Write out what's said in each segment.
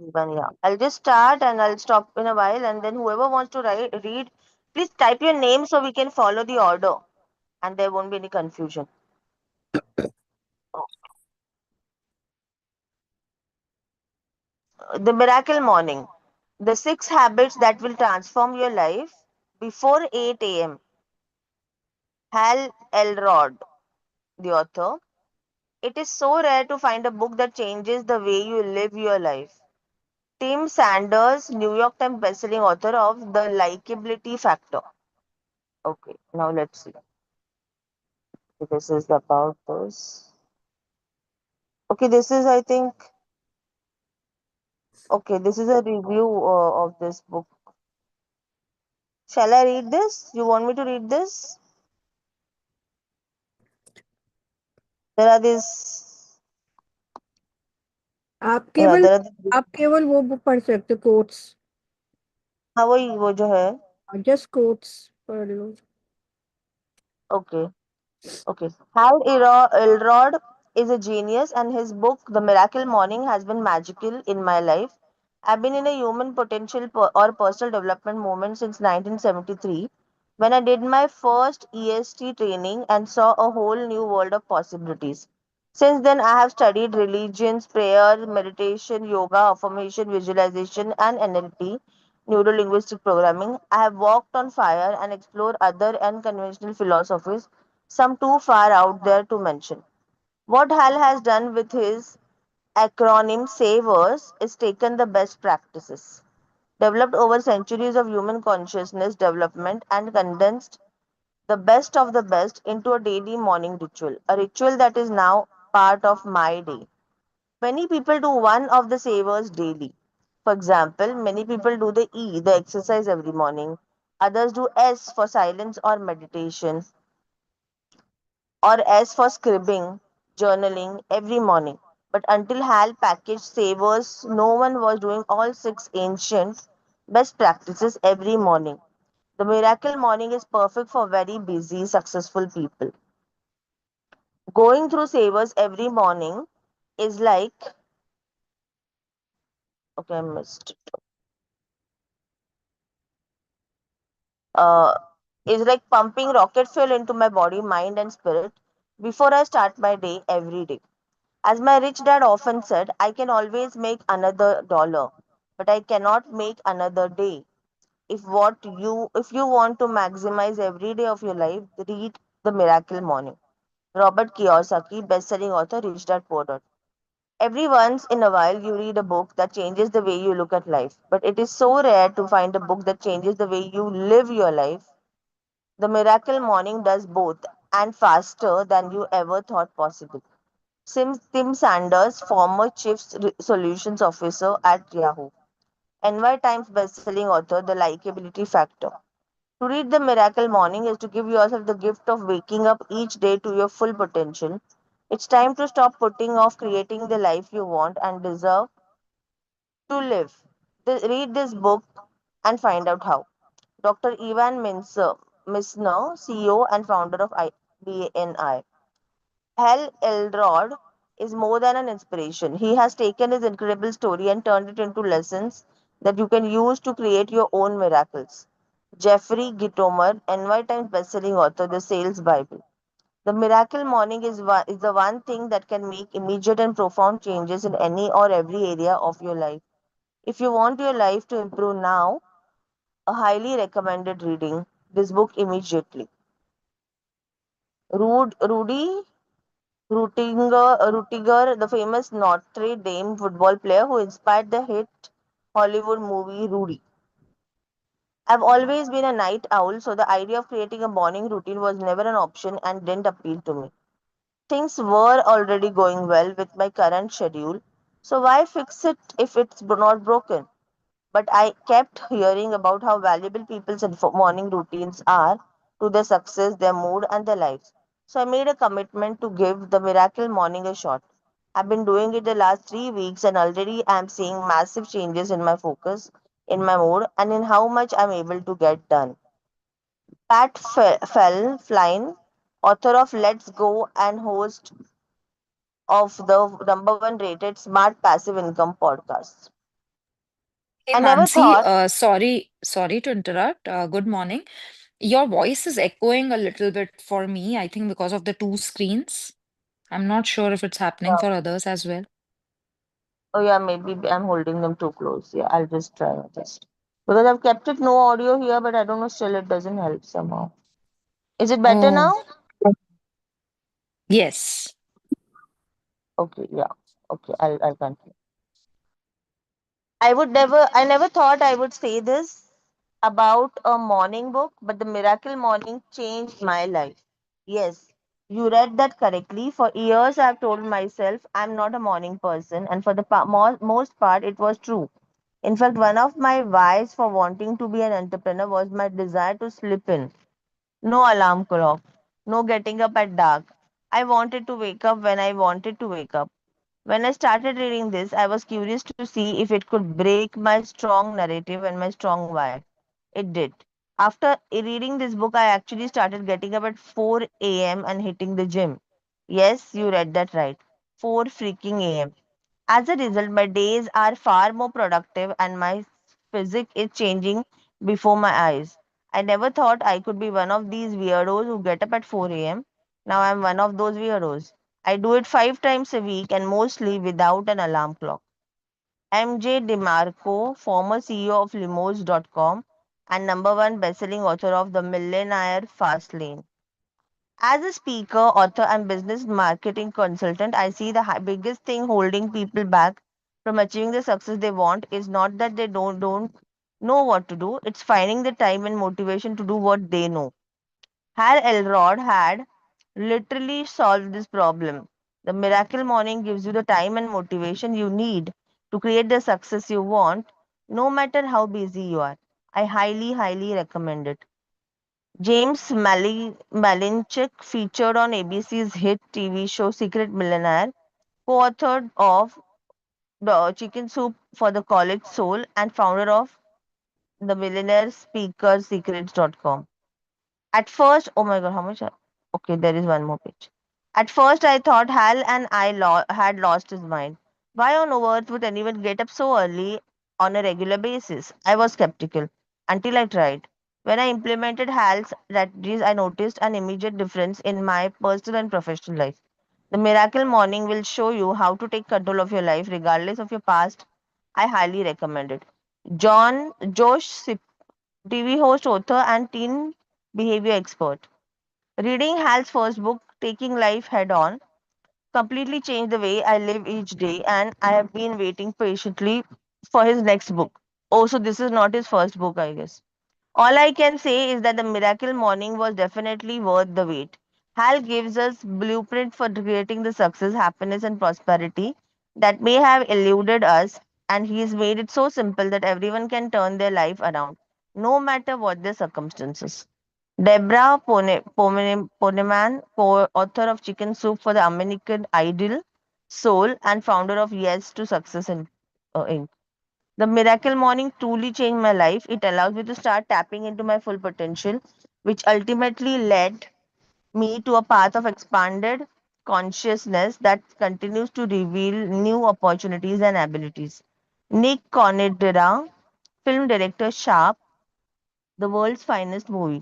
Even, yeah. I'll just start and I'll stop in a while, and then whoever wants to read, please type your name so we can follow the order and there won't be any confusion. The Miracle Morning. The six habits that will transform your life before 8 a.m. Hal Elrod, the author. It is so rare to find a book that changes the way you live your life. Tim Sanders, New York Times bestselling author of The Likability Factor. Okay, now let's see. This is about this. Okay, this is, I think, okay, this is a review of this book. Shall I read this? You want me to read this? There are these, आप yeah, केवल there are these, आप केवल वो book पढ़ सकते हो, quotes. हाँ वही वो जो है. जस्ट कोट्स पढ़ लो। Okay, okay. Elrod is a genius, and his book, The Miracle Morning, has been magical in my life. I've been in a human potential or personal development movement since 1973 when I did my first EST training and saw a whole new world of possibilities. Since then, I have studied religions, prayer, meditation, yoga, affirmation, visualization, and NLP, neuro linguistic programming. I have walked on fire and explored other unconventional philosophies, some too far out there to mention. What Hal has done with his acronym SAVERS is taken the best practices developed over centuries of human consciousness development and condensed the best of the best into a daily morning ritual, a ritual that is now part of my day. Many people do one of the savers daily. For example, many people do the E, the exercise every morning. Others do S for silence or meditation, or S for scribbling, journaling every morning. But until Hal packaged savers, no one was doing all six ancient best practices every morning. The miracle morning is perfect for very busy, successful people. Going through savers every morning is like, okay, I missed. Uh, is like pumping rocket fuel into my body, mind, and spirit before I start my day every day. As my rich dad often said, I can always make another dollar, but I cannot make another day. If you want to maximize every day of your life, read The Miracle Morning. Robert Kiyosaki, best-selling author, Rich Dad Poor Dad. Every once in a while, you read a book that changes the way you look at life, but it is so rare to find a book that changes the way you live your life. The Miracle Morning does both and faster than you ever thought possible. Tim Sanders, former Solutions Officer at Yahoo, NY Times bestselling author, The Likability Factor. To read The Miracle Morning is to give yourself the gift of waking up each day to your full potential. It's time to stop putting off creating the life you want and deserve to live. Read this book and find out how. Dr. Ivan Misner, CEO and founder of BNI. Hal Elrod is more than an inspiration. He has taken his incredible story and turned it into lessons that you can use to create your own miracles. Jeffrey Gitomer, NY Times bestselling author, The Sales Bible. The miracle morning is the one thing that can make immediate and profound changes in any or every area of your life. If you want your life to improve now, a highly recommended reading this book immediately. Rudy Rutiger, the famous Notre Dame football player who inspired the hit Hollywood movie Rudy. I've always been a night owl, so the idea of creating a morning routine was never an option and didn't appeal to me. Things were already going well with my current schedule, so why fix it if it's not broken? But I kept hearing about how valuable people's morning routines are to their success, their mood, and their lives. So I made a commitment to give the miracle morning a shot. I've been doing it the last 3 weeks, and already I'm seeing massive changes in my focus, in my mood, and in how much I'm able to get done. Flynn, author of Let's Go and host of the number one rated Smart Passive Income podcast. Hey I never Mansi, thought. sorry to interrupt. Good morning. Your voice is echoing a little bit for me, I think because of the two screens. I'm not sure if it's happening uh, for others as well. Oh yeah, maybe I'm holding them too close. Yeah, I'll just try my best. Because I've kept it no audio here, but I don't know, still it doesn't help somehow. Is it better Oh, now? yes. Okay, yeah. Okay, I'll continue. I never thought I would say this about a morning book, but the Miracle Morning changed my life. Yes, you read that correctly. For years, I've told myself I'm not a morning person, and for the most part, it was true. In fact, one of my whys for wanting to be an entrepreneur was my desire to slip in. No alarm clock, no getting up at dark. I wanted to wake up when I wanted to wake up. When I started reading this, I was curious to see if it could break my strong narrative and my strong why. It did. After reading this book, I actually started getting up at 4 a.m. and hitting the gym. Yes, you read that right. 4 freaking a.m. As a result, my days are far more productive and my physique is changing before my eyes. I never thought I could be one of these weirdos who get up at 4 a.m. Now I'm one of those weirdos. I do it 5 times a week and mostly without an alarm clock. MJ DeMarco, former CEO of Limos.com and number one bestselling author of The Millionaire Fast Lane. As a speaker, author, and business marketing consultant, I see the biggest thing holding people back from achieving the success they want is not that they don't know what to do, it's finding the time and motivation to do what they know. Hal Elrod had literally solved this problem. The Miracle Morning gives you the time and motivation you need to create the success you want, no matter how busy you are. I highly recommend it. James Malinchik, featured on ABC's hit TV show Secret Millionaire, co-authored of The Chicken Soup for the College Soul and founder of the Millionaire Speaker Secrets.com. At first, oh my god, how much? Okay, there is one more page. At first, I thought Hal and I had lost his mind. Why on earth would anyone get up so early on a regular basis? I was skeptical until I tried. When I implemented Hal's strategies, I noticed an immediate difference in my personal and professional life. The Miracle Morning will show you how to take control of your life regardless of your past. I highly recommend it. Josh TV host, author, and teen behavior expert. Reading Hal's first book, Taking Life Head On, completely changed the way I live each day, and I have been waiting patiently for his next book. Oh, so this is not his first book, I guess. All I can say is that the Miracle Morning was definitely worth the wait. Hal gives us blueprint for creating the success, happiness, and prosperity that may have eluded us, and he's made it so simple that everyone can turn their life around, no matter what their circumstances. Deborah Poneman, co-author of Chicken Soup for the American Idol, Soul, and founder of Yes to Success Inc. The Miracle Morning truly changed my life. It allows me to start tapping into my full potential, which ultimately led me to a path of expanded consciousness that continues to reveal new opportunities and abilities. Nick Conedera, film director Sharp, the world's finest movie.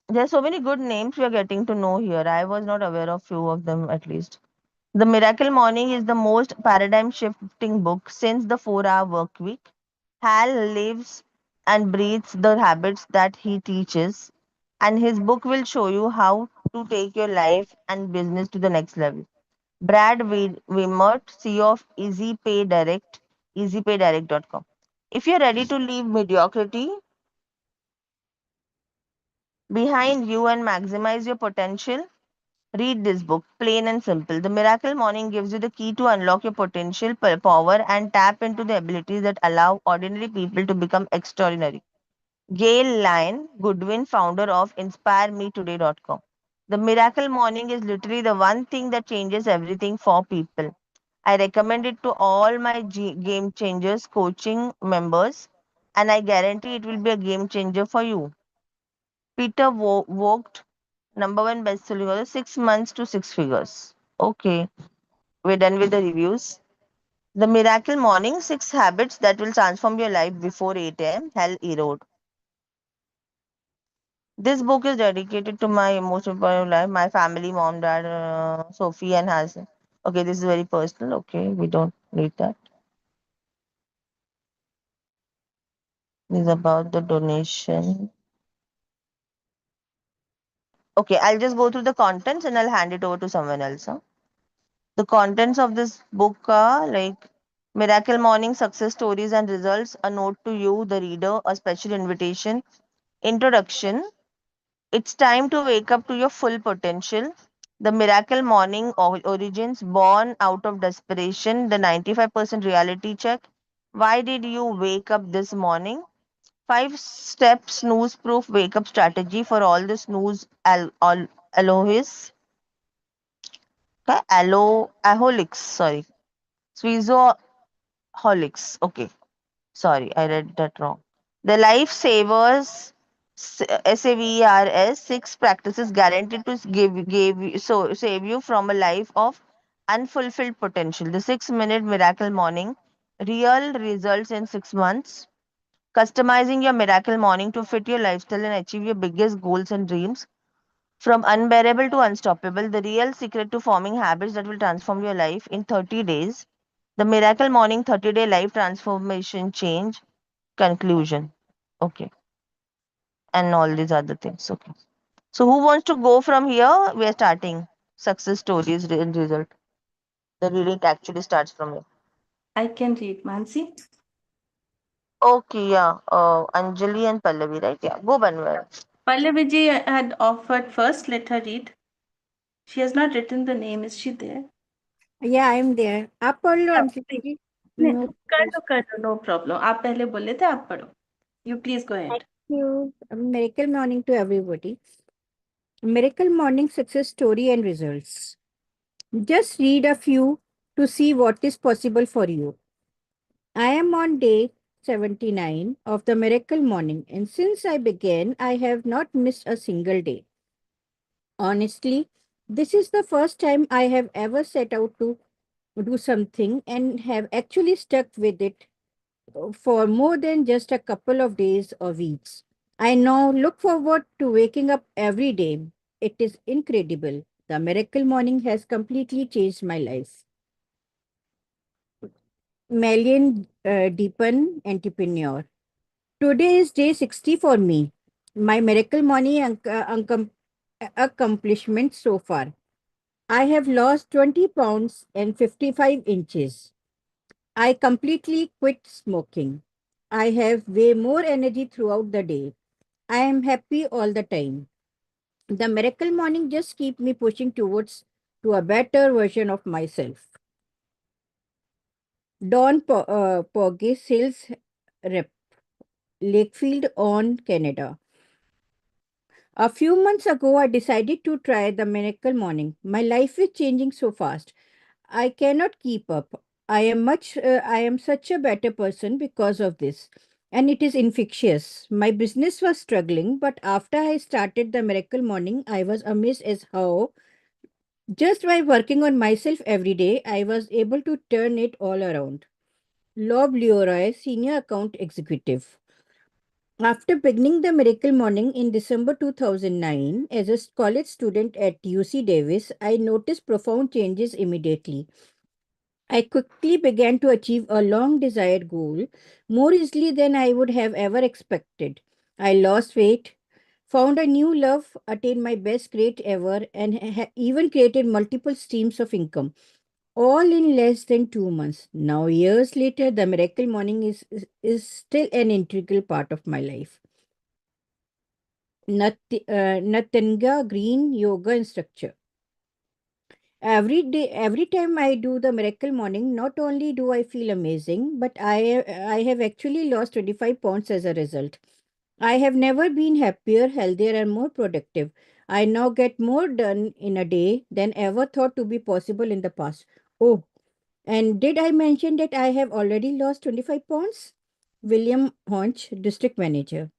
There's so many good names we are getting to know here. I was not aware of few of them at least. The Miracle Morning is the most paradigm shifting book since the 4-hour work week. Hal lives and breathes the habits that he teaches, and his book will show you how to take your life and business to the next level. Brad Wimmert, CEO of EasyPayDirect.com. If you're ready to leave mediocrity behind you and maximize your potential, read this book, plain and simple. The Miracle Morning gives you the key to unlock your potential, power, and tap into the abilities that allow ordinary people to become extraordinary. Gail Lyon Goodwin, founder of InspireMeToday.com. The Miracle Morning is literally the one thing that changes everything for people. I recommend it to all my Game Changers coaching members, and I guarantee it will be a game changer for you. Peter Vogt, number one best-selling author, 6 months to six figures. Okay, we're done with the reviews. The Miracle Morning, 6 habits that will transform your life before 8 a.m. Hell Erode. This book is dedicated to my most important life, my family, mom, dad, Sophie, and Hassan. Okay, this is very personal. Okay, we don't need that. This is about the donation. Okay, I'll just go through the contents and I'll hand it over to someone else. Huh? The contents of this book are like Miracle Morning Success Stories and Results, a note to you, the reader, a special invitation, introduction. It's time to wake up to your full potential. The Miracle Morning Origins, born out of desperation, the 95% reality check. Why did you wake up this morning? 5 step snooze proof wake up strategy for all the snooze alohis. Okay, aholics, sorry. Sweezoholics. Okay. Sorry, I read that wrong. The Lifesavers, SAVERS, 6 practices guaranteed to save you from a life of unfulfilled potential. The 6 minute miracle morning, real results in 6 months. Customizing your miracle morning to fit your lifestyle and achieve your biggest goals and dreams. From unbearable to unstoppable, the real secret to forming habits that will transform your life in 30 days. The Miracle Morning 30-day life transformation change conclusion. Okay. And all these other things. Okay. So who wants to go from here? We are starting. Success stories and result. The reading actually starts from here. I can read, Mansi. Okay, yeah. Anjali and Pallavi, right? Yeah. Go Banwar. Pallavi had offered first. Let her read. She has not written the name. Is she there? Yeah, I'm there. आप पढ़ लो Yeah, Anshul please. जी. नहीं, No, कर दो, no problem. आप पहले बोले थे, आप पढ़ो. You please go thank ahead. you. A miracle morning to everybody. Miracle morning success story and results. Just read a few to see what is possible for you. I am on day 79 of the miracle morning, and since I began, I have not missed a single day. Honestly, this is the first time I have ever set out to do something and have actually stuck with it for more than just a couple of days or weeks. I now look forward to waking up every day. It is incredible. The miracle morning has completely changed my life. Malian Deepan entrepreneur. Today is day 60 for me. My miracle morning accomplishment so far. I have lost 20 pounds and 55 inches. I completely quit smoking. I have way more energy throughout the day. I am happy all the time. The miracle morning just keep me pushing towards to a better version of myself. Pogge sales rep, Lakefield on Canada. A few months ago, I decided to try the miracle morning. My life is changing so fast. I cannot keep up. I am such a better person because of this. And it is infectious. My business was struggling, but after I started the miracle morning, I was amazed as how just by working on myself every day, I was able to turn it all around. Lob Leroy, Senior Account Executive. After beginning the Miracle Morning in December 2009 as a college student at UC Davis, I noticed profound changes immediately. I quickly began to achieve a long desired goal more easily than I would have ever expected. I lost weight, found a new love, attained my best grade ever, and even created multiple streams of income, all in less than 2 months. Now, years later, the Miracle Morning is still an integral part of my life. Natanga Green Yoga Instructor. Every day, every time I do the miracle morning, not only do I feel amazing, but I have actually lost 25 pounds as a result. I have never been happier, healthier, and more productive. I now get more done in a day than ever thought to be possible in the past. Oh, and did I mention that I have already lost 25 pounds? William Honch, District Manager.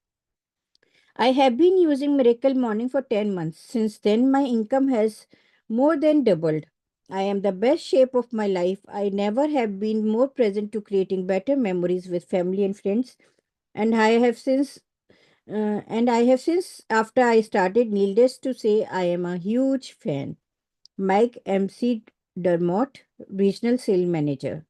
I have been using Miracle Morning for 10 months. Since then, my income has more than doubled. I am the best shape of my life. I never have been more present to creating better memories with family and friends. And I have since, after I started, needless to say, I am a huge fan. Mike MC Dermott, Regional Sales Manager.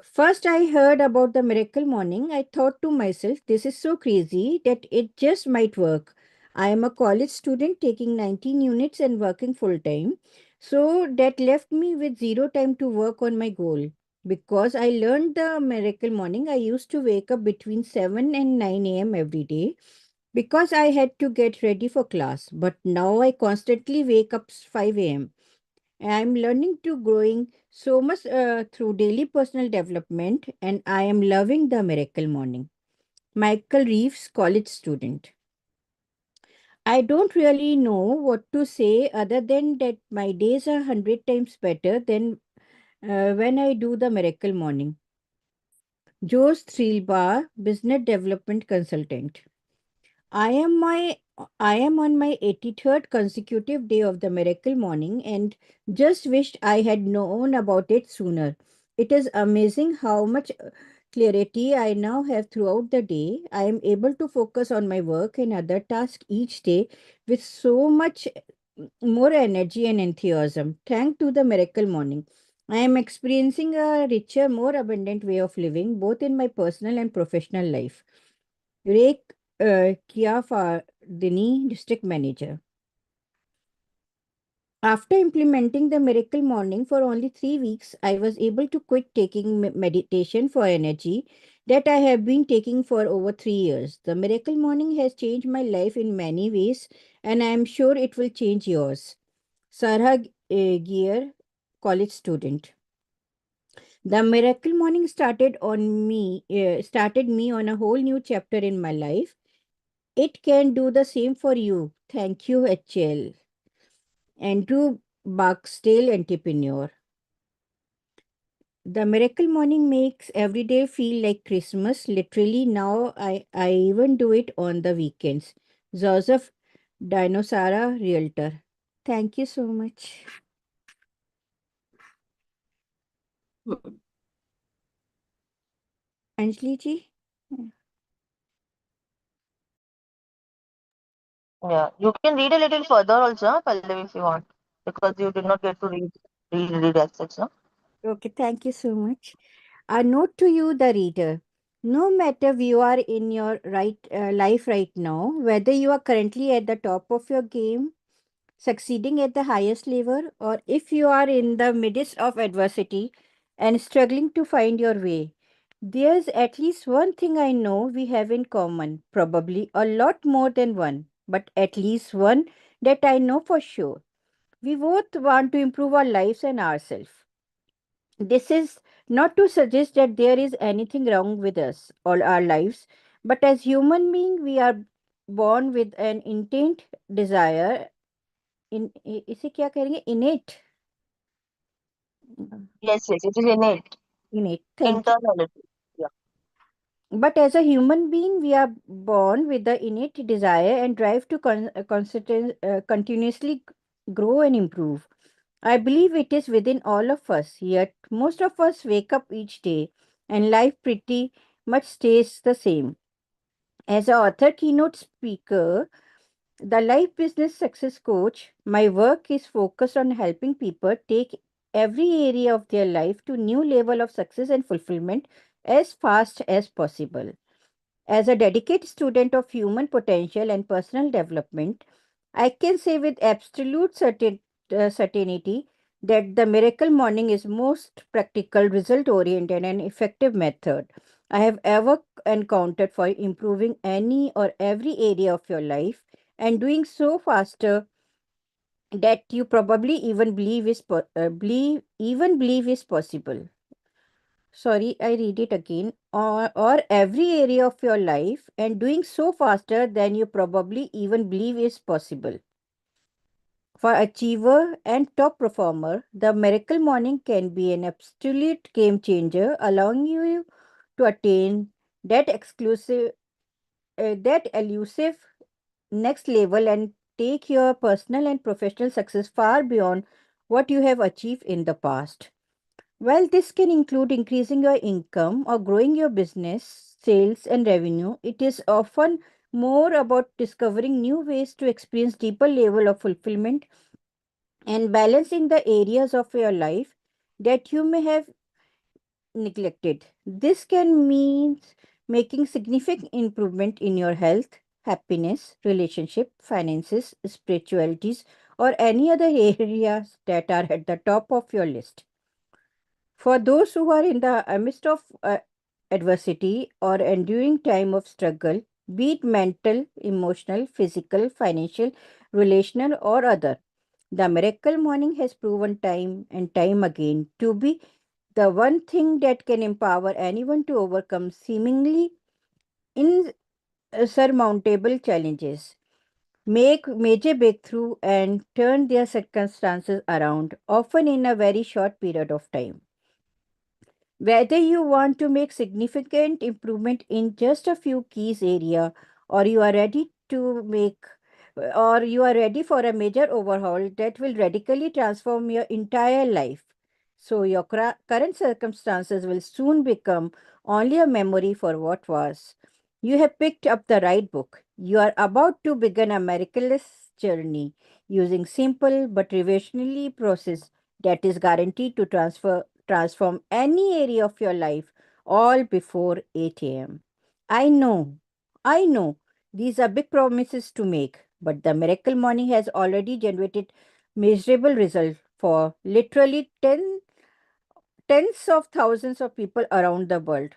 First, I heard about the miracle morning. I thought to myself, this is so crazy that it just might work. I am a college student taking 19 units and working full time. So that left me with zero time to work on my goal. Because I learned the miracle morning, I used to wake up between 7 and 9 a.m. every day because I had to get ready for class. But now I constantly wake up 5 a.m. I'm learning to growing so much through daily personal development, and I am loving the miracle morning. Michael Reeves, college student. I don't really know what to say other than that my days are 100 times better than when I do the miracle morning. Joe Streelbar, business development consultant. I am my I am on my 83rd consecutive day of the miracle morning and just wished I had known about it sooner. It is amazing how much clarity I now have throughout the day. I am able to focus on my work and other tasks each day with so much more energy and enthusiasm. Thanks to the miracle morning. I am experiencing a richer, more abundant way of living, both in my personal and professional life. Ray Kiafardini, district manager. After implementing the miracle morning for only 3 weeks, I was able to quit taking meditation for energy that I have been taking for over 3 years. The miracle morning has changed my life in many ways, and I am sure it will change yours. Sarah Gear, college student. The miracle morning started me on a whole new chapter in my life. It can do the same for you. Thank you, HL. Andrew Barksdale, entrepreneur. The miracle morning makes every day feel like Christmas. Literally, now I even do it on the weekends. Joseph Dinosara, realtor. Thank you so much. Anjali ji? Yeah, you can read a little further also, Pallavi, if you want, because you did not get to read as such, no? Okay, thank you so much. A note to you, the reader. No matter where you are in your life right now, whether you are currently at the top of your game, succeeding at the highest level, or if you are in the midst of adversity and struggling to find your way, there's at least one thing I know we have in common. Probably a lot more than one, but at least one that I know for sure. We both want to improve our lives and ourselves. This is not to suggest that there is anything wrong with us or our lives, but as human beings, we are born with an intent desire. इसे क्या कहेंगे? Innate. Yes, yes, it is innate, Innate. Thank you. internality. Yeah. But as a human being, we are born with the innate desire and drive to continuously grow and improve. I believe it is within all of us, yet most of us wake up each day and life pretty much stays the same. As an author, keynote speaker, the life business success coach, my work is focused on helping people take every area of their life to new level of success and fulfillment as fast as possible. As a dedicated student of human potential and personal development, I can say with absolute certainty that the miracle morning is most practical, result oriented, and effective method I have ever encountered for improving any or every area of your life and doing so faster that you probably even believe is possible. Sorry, I read it again. Or every area of your life and doing so faster than you probably even believe is possible. For achiever and top performer, the miracle morning can be an absolute game changer, allowing you to attain that elusive next level and take your personal and professional success far beyond what you have achieved in the past. While this can include increasing your income or growing your business, sales, and revenue, it is often more about discovering new ways to experience deeper level of fulfillment and balancing the areas of your life that you may have neglected. This can mean making significant improvement in your health, happiness, relationship, finances, spiritualities, or any other areas that are at the top of your list. For those who are in the midst of adversity or enduring time of struggle, be it mental, emotional, physical, financial, relational, or other, the miracle morning has proven time and time again to be the one thing that can empower anyone to overcome seemingly insurmountable challenges, make major breakthrough, and turn their circumstances around, often in a very short period of time. Whether you want to make significant improvement in just a few keys area, or you are ready to make or you are ready for a major overhaul that will radically transform your entire life, so your current circumstances will soon become only a memory for what was. You have picked up the right book. You are about to begin a miraculous journey using simple but revolutionary process that is guaranteed to transform any area of your life all before 8 a.m. I know, these are big promises to make, but the miracle morning has already generated miserable results for literally tens of thousands of people around the world,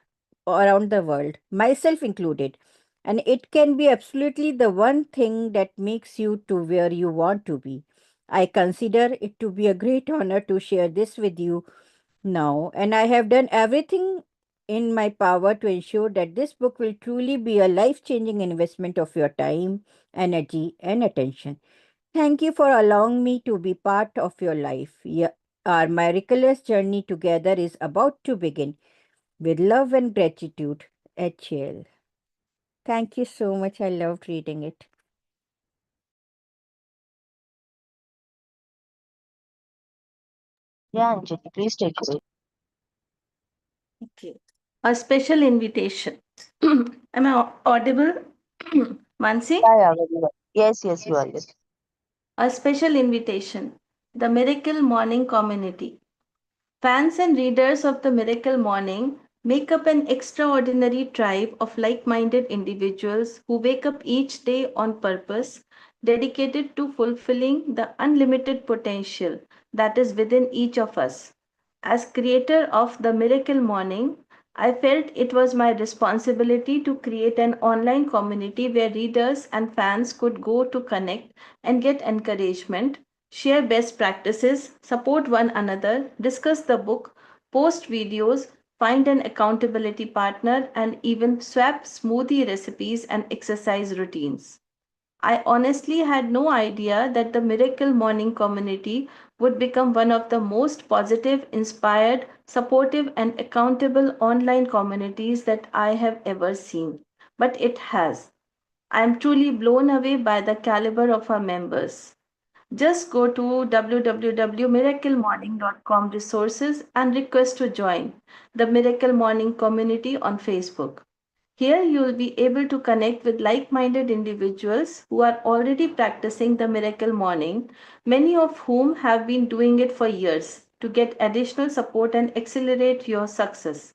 myself included. And it can be absolutely the one thing that makes you to where you want to be. I consider it to be a great honor to share this with you now, and I have done everything in my power to ensure that this book will truly be a life changing investment of your time, energy, and attention. Thank you for allowing me to be part of your life. Our miraculous journey together is about to begin. With love and gratitude, HL. Thank you so much. I loved reading it. Yeah, Anjali, please take it. Okay. A special invitation. Am I audible? Mansi? Yeah, yeah, very well. Yes, yes, you are. Yes. A special invitation. The Miracle Morning Community. Fans and readers of the Miracle Morning make up an extraordinary tribe of like minded individuals who wake up each day on purpose, dedicated to fulfilling the unlimited potential that is within each of us. As creator of the Miracle Morning, I felt it was my responsibility to create an online community where readers and fans could go to connect and get encouragement, share best practices, support one another, discuss the book, post videos, find an accountability partner, and even swap smoothie recipes and exercise routines. I honestly had no idea that the Miracle Morning community would become one of the most positive, inspired, supportive, and accountable online communities that I have ever seen. But it has. I am truly blown away by the caliber of our members. Just go to www.miraclemorning.com resources and request to join the Miracle Morning community on Facebook. Here you will be able to connect with like minded individuals who are already practicing the miracle morning, many of whom have been doing it for years to get additional support and accelerate your success.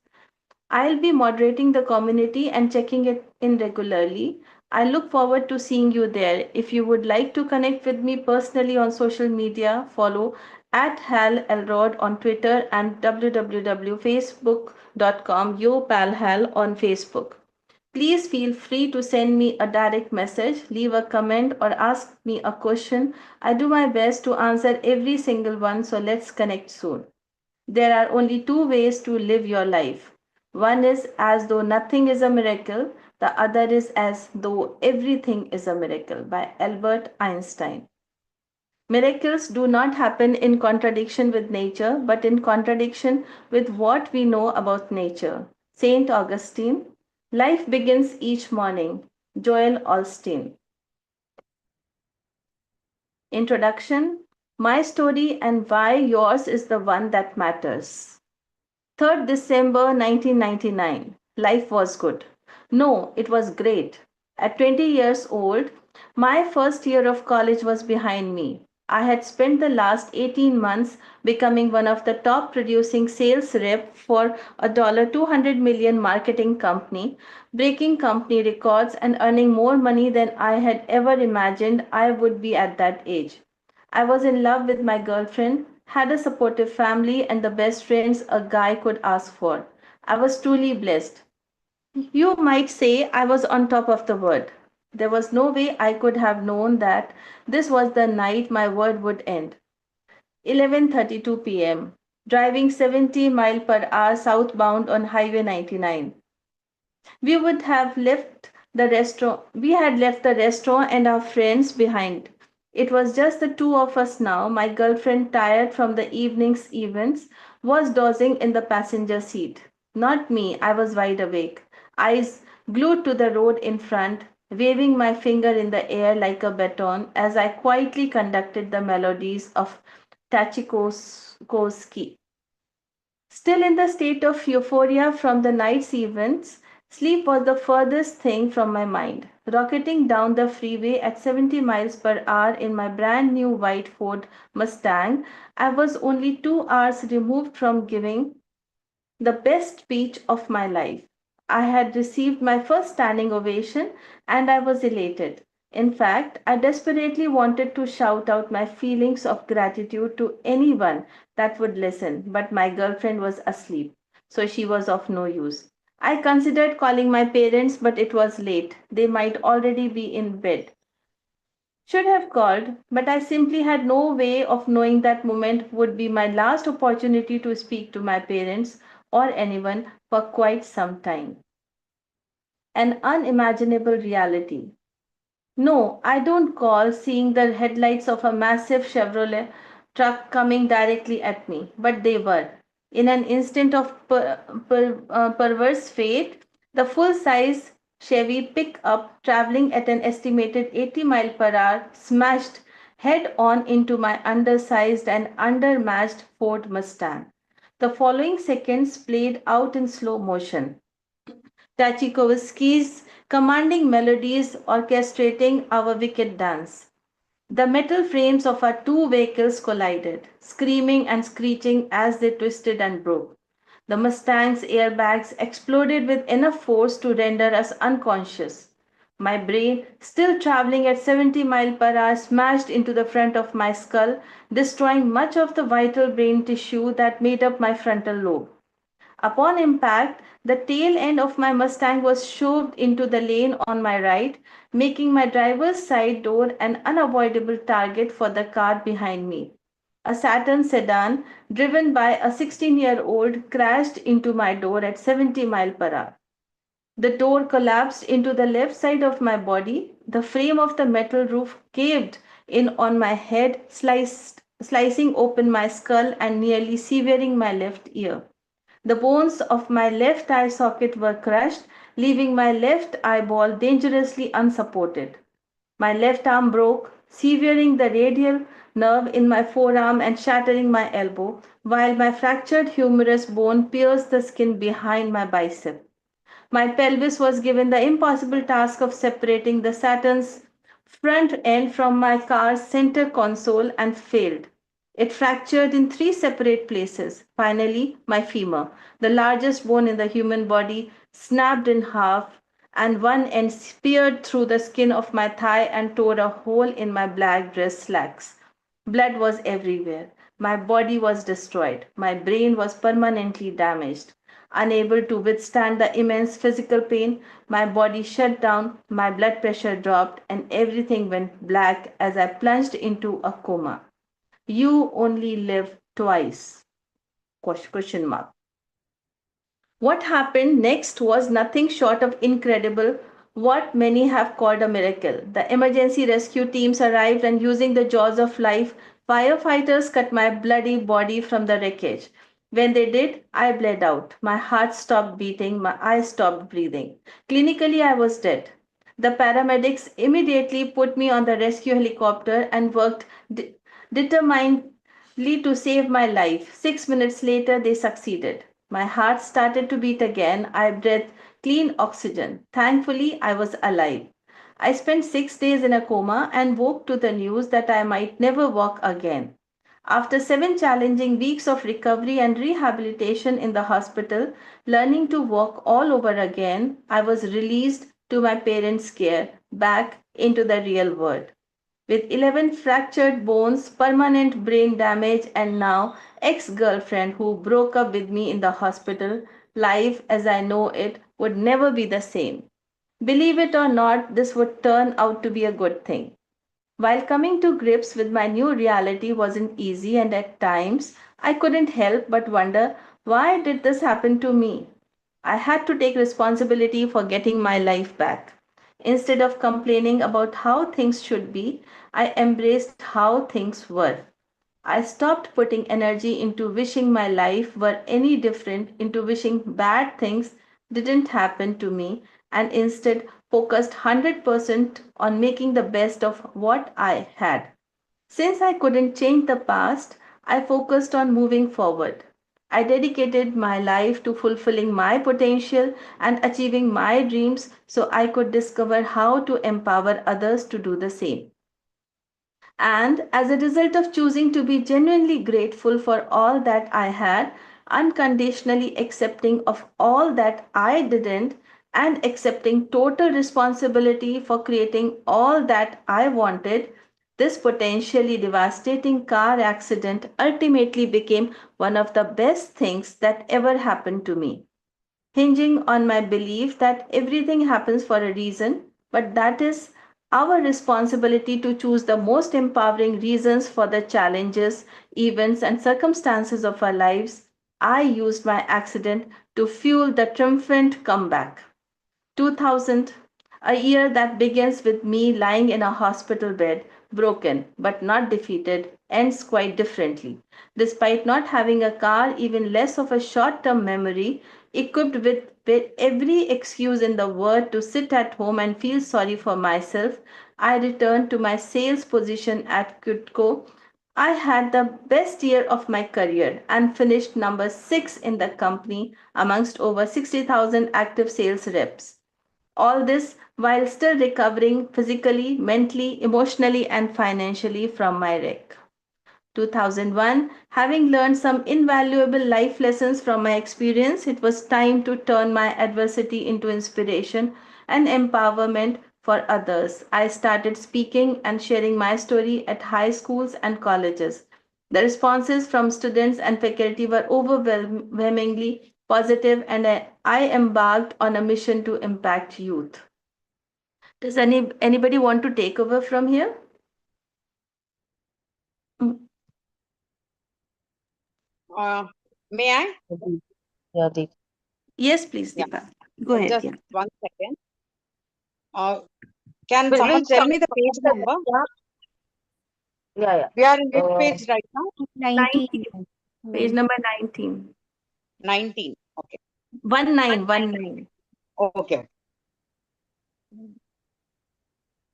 I'll be moderating the community and checking it in regularly. I look forward to seeing you there. If you would like to connect with me personally on social media, follow at Hal Elrod on Twitter and www.facebook.com YoPalHal on Facebook. Please feel free to send me a direct message, leave a comment, or ask me a question. I do my best to answer every single one, so let's connect soon. There are only two ways to live your life. One is as though nothing is a miracle, the other is as though everything is a miracle by Albert Einstein. Miracles do not happen in contradiction with nature, but in contradiction with what we know about nature. Saint Augustine. Life begins each morning. Joel Osteen. Introduction, my story and why yours is the one that matters. 3rd December 1999. Life was good. No, it was great. At 20 years old, my first year of college was behind me. I had spent the last 18 months becoming one of the top producing sales rep for a $200 million marketing company, breaking company records and earning more money than I had ever imagined I would be at that age. I was in love with my girlfriend, had a supportive family, and the best friends a guy could ask for. I was truly blessed. You might say I was on top of the world. There was no way I could have known that this was the night my world would end. 11:32 p.m. Driving 70 mile per hour southbound on Highway 99. We had left the restaurant and our friends behind. It was just the two of us now. My girlfriend, tired from the evening's events, was dozing in the passenger seat. Not me, I was wide awake, eyes glued to the road in front, waving my finger in the air like a baton as I quietly conducted the melodies of Tchaikovsky. Still in the state of euphoria from the night's events, sleep was the furthest thing from my mind. Rocketing down the freeway at 70 miles per hour in my brand new white Ford Mustang, I was only 2 hours removed from giving the best speech of my life. I had received my first standing ovation and I was elated. In fact, I desperately wanted to shout out my feelings of gratitude to anyone that would listen, but my girlfriend was asleep, so she was of no use. I considered calling my parents, but it was late. They might already be in bed. Should have called, but I simply had no way of knowing that moment would be my last opportunity to speak to my parents or anyone for quite some time. An unimaginable reality. No, I don't call seeing the headlights of a massive Chevrolet truck coming directly at me, but they were. In an instant of perverse fate, the full size Chevy pickup traveling at an estimated 80 mile per hour smashed head on into my undersized and undermatched Ford Mustang. The following seconds played out in slow motion. Tchaikovsky's commanding melodies orchestrating our wicked dance. The metal frames of our two vehicles collided, screaming and screeching as they twisted and broke. The Mustang's airbags exploded with enough force to render us unconscious. My brain, still traveling at 70 miles per hour, smashed into the front of my skull, destroying much of the vital brain tissue that made up my frontal lobe. Upon impact, the tail end of my Mustang was shoved into the lane on my right, making my driver's side door an unavoidable target for the car behind me. A Saturn sedan driven by a 16-year-old crashed into my door at 70 miles per hour. The door collapsed into the left side of my body. The frame of the metal roof caved in on my head, slicing open my skull and nearly severing my left ear. The bones of my left eye socket were crushed, leaving my left eyeball dangerously unsupported. My left arm broke, severing the radial nerve in my forearm and shattering my elbow, while my fractured humerus bone pierced the skin behind my bicep. My pelvis was given the impossible task of separating the Saturn's front end from my car's center console and failed. It fractured in three separate places. Finally, my femur, the largest bone in the human body, snapped in half, and one end speared through the skin of my thigh and tore a hole in my black dress slacks. Blood was everywhere. My body was destroyed. My brain was permanently damaged. Unable to withstand the immense physical pain, my body shut down, my blood pressure dropped, and everything went black as I plunged into a coma. You only live twice. Question mark. What happened next was nothing short of incredible, what many have called a miracle. The emergency rescue teams arrived and, using the jaws of life, firefighters cut my bloody body from the wreckage. When they did, I bled out. My heart stopped beating, my eyes stopped breathing. Clinically, I was dead. The paramedics immediately put me on the rescue helicopter and worked determinedly to save my life. 6 minutes later, they succeeded. My heart started to beat again. I breathed clean oxygen. Thankfully, I was alive. I spent 6 days in a coma and woke to the news that I might never walk again. After 7 challenging weeks of recovery and rehabilitation in the hospital, learning to walk all over again, I was released to my parents' care back into the real world. With 11 fractured bones, permanent brain damage, and now ex girlfriend who broke up with me in the hospital, life as I know it would never be the same. Believe it or not, this would turn out to be a good thing. While coming to grips with my new reality wasn't easy, and at times I couldn't help but wonder, why did this happen to me? I had to take responsibility for getting my life back. Instead of complaining about how things should be, I embraced how things were. I stopped putting energy into wishing my life were any different, into wishing bad things didn't happen to me, and instead focused 100% on making the best of what I had. Since I couldn't change the past, I focused on moving forward. I dedicated my life to fulfilling my potential and achieving my dreams so I could discover how to empower others to do the same. And as a result of choosing to be genuinely grateful for all that I had, unconditionally accepting of all that I didn't, and accepting total responsibility for creating all that I wanted, this potentially devastating car accident ultimately became one of the best things that ever happened to me, hinging on my belief that everything happens for a reason, but that is our responsibility to choose the most empowering reasons for the challenges, events, and circumstances of our lives. I used my accident to fuel the triumphant comeback. 2000, a year that begins with me lying in a hospital bed, broken but not defeated, ends quite differently. Despite not having a car, even less of a short term memory, equipped with every excuse in the world to sit at home and feel sorry for myself, I returned to my sales position at Cutco. I had the best year of my career and finished number 6 in the company amongst over 60,000 active sales reps. All this while still recovering physically, mentally, emotionally, and financially from my wreck. 2001, having learned some invaluable life lessons from my experience, it was time to turn my adversity into inspiration and empowerment for others. I started speaking and sharing my story at high schools and colleges. The responses from students and faculty were overwhelmingly positive, and I embarked on a mission to impact youth. Does anybody want to take over from here? Mm. May I? Yeah, Deep. Yes, please, Yeah. Deepa. Go ahead. Just Yeah. 1 second. Can We'll someone tell start me the from page the number? yeah. We are in which Uh, page right now? 19. 19, page number 19. 19. Okay. 19. Okay.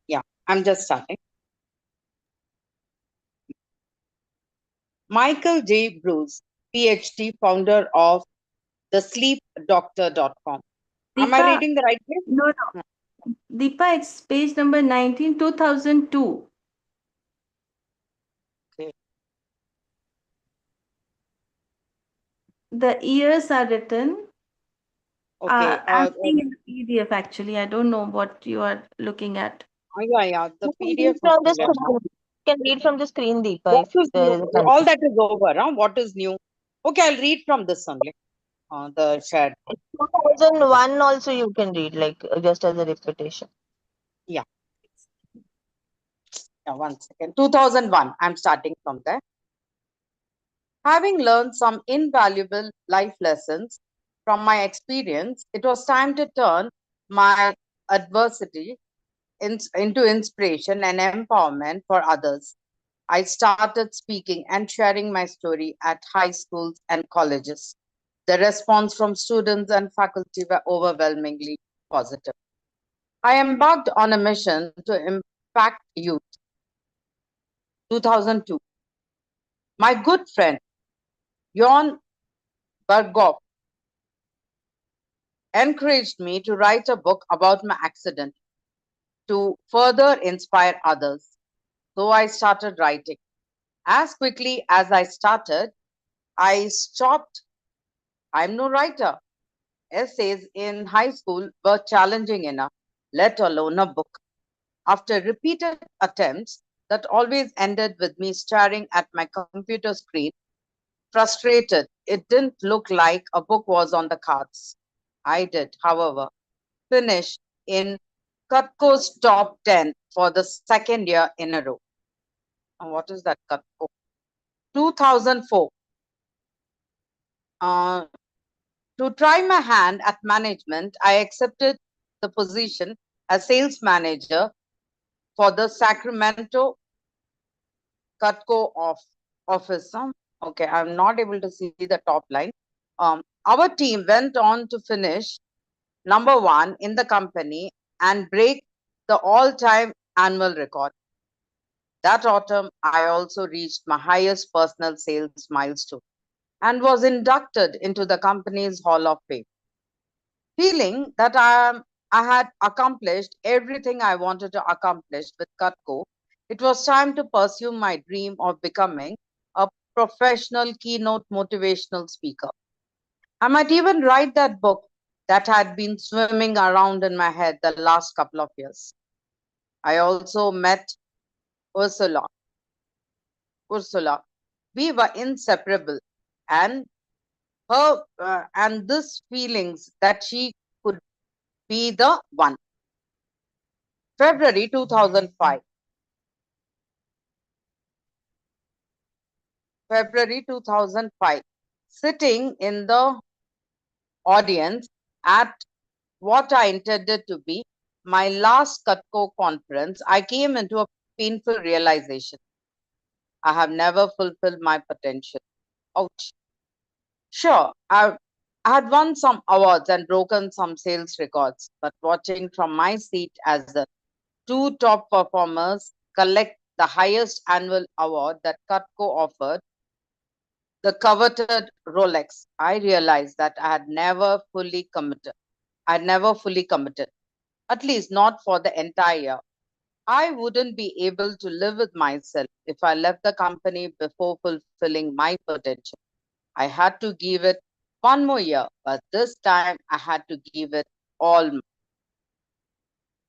Yeah, I'm just starting. Michael J. Bruce, PhD, founder of thesleepdoctor.com. Am I Deepa, reading the right place? no, no. Deepa, it's page number 19, 2002. Okay. The years are written. Okay. I'm seeing in the PDF actually. I don't know what you are looking at. Yeah. The you can PDF read is from the there now. screen. You can read from the screen, Deepa, What if is there new? is a All confusion. that is over. Huh? What is new? Okay, I'll read from this only. The shared. 2001 also you can read, like just as a repetition. Yeah. 1 second. 2001. I'm starting from there. Having learned some invaluable life lessons from my experience, it was time to turn my adversity into inspiration and empowerment for others. I started speaking and sharing my story at high schools and colleges. The response from students and faculty were overwhelmingly positive. I embarked on a mission to impact youth. 2002. My good friend, Jon Berghoff, encouraged me to write a book about my accident to further inspire others. So I started writing. As quickly as I started, I stopped. I'm no writer. Essays in high school were challenging enough, let alone a book. After repeated attempts that always ended with me staring at my computer screen, frustrated, it didn't look like a book was on the cards. I did, however, finish in Cutco's top 10 for the second year in a row. And what is that, Cutco? 2004. Uh, to try my hand at management, I accepted the position as sales manager for the Sacramento Cutco office. Okay, I'm not able to see the top line. Our team went on to finish number one in the company and break the all-time annual record. That autumn, I also reached my highest personal sales milestone and was inducted into the company's Hall of Fame. Feeling that I had accomplished everything I wanted to accomplish with Cutco, it was time to pursue my dream of becoming a professional keynote motivational speaker. I might even write that book that had been swimming around in my head the last couple of years. I also met Ursula. Ursula. We were inseparable, and her and this feelings that she could be the one. February 2005. February 2005. Sitting in the audience at what I intended to be my last Cutco conference, I came into a painful realization. I have never fulfilled my potential. Ouch. Sure, I had won some awards and broken some sales records, but watching from my seat as the two top performers collect the highest annual award that Cutco offered, the coveted Rolex, I realized that I had never fully committed. I had never fully committed, at least not for the entire year. I wouldn't be able to live with myself if I left the company before fulfilling my potential. I had to give it one more year, but this time I had to give it all.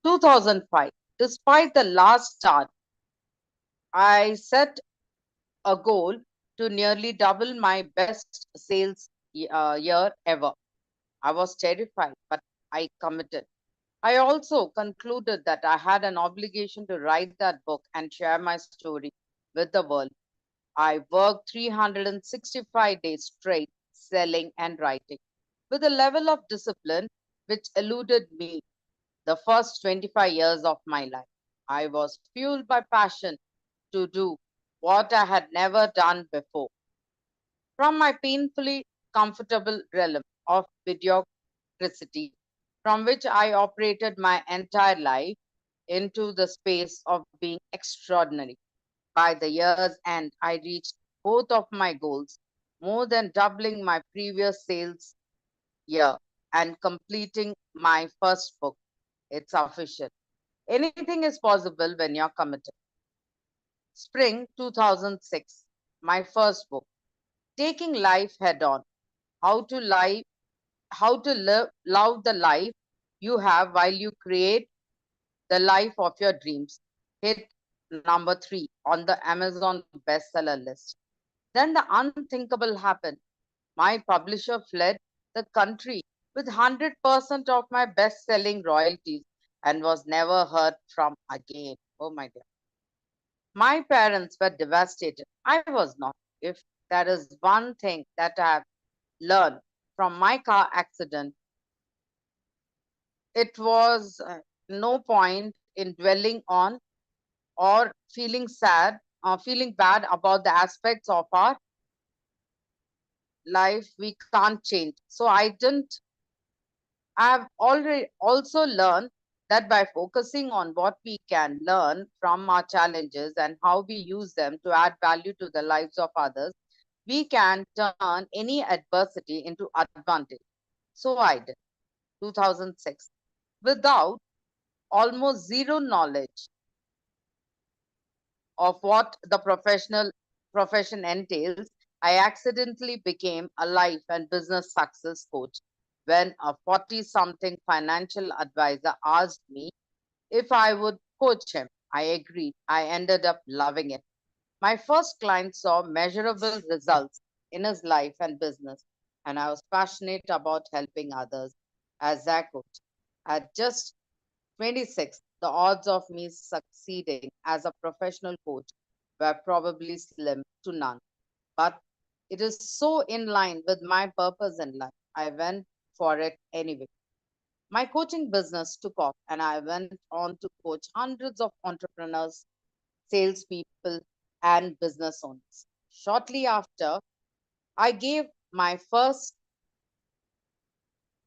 2005. Despite the last start, I set a goal to nearly double my best sales year ever. I was terrified, but I committed. I also concluded that I had an obligation to write that book and share my story with the world. I worked 365 days straight, selling and writing, with a level of discipline which eluded me the first 25 years of my life. I was fueled by passion to do what I had never done before. From my painfully comfortable realm of mediocrity, from which I operated my entire life, into the space of being extraordinary. By the year's end, I reached both of my goals, more than doubling my previous sales year and completing my first book. It's official. Anything is possible when you're committed. Spring 2006, my first book, Taking Life Head On, How to Live, How to Live, Love the Life You Have While You Create the Life of Your Dreams, hit number 3 on the Amazon bestseller list. Then the unthinkable happened. My publisher fled the country with 100% of my best-selling royalties and was never heard from again. Oh my dear. My parents were devastated. I was not. If there is one thing that I have learned from my car accident, it was no point in dwelling on or feeling sad or feeling bad about the aspects of our life we can't change. So I've already also learned that by focusing on what we can learn from our challenges and how we use them to add value to the lives of others, we can turn any adversity into advantage. So I did, 2006. Without almost zero knowledge of what the profession entails, I accidentally became a life and business success coach when a 40-something financial advisor asked me if I would coach him. I agreed. I ended up loving it. My first client saw measurable results in his life and business, and I was passionate about helping others as a coach. At just 26, the odds of me succeeding as a professional coach were probably slim to none. But it is so in line with my purpose in life. I went for it anyway. My coaching business took off, and I went on to coach hundreds of entrepreneurs, salespeople, and business owners. Shortly after, I gave my first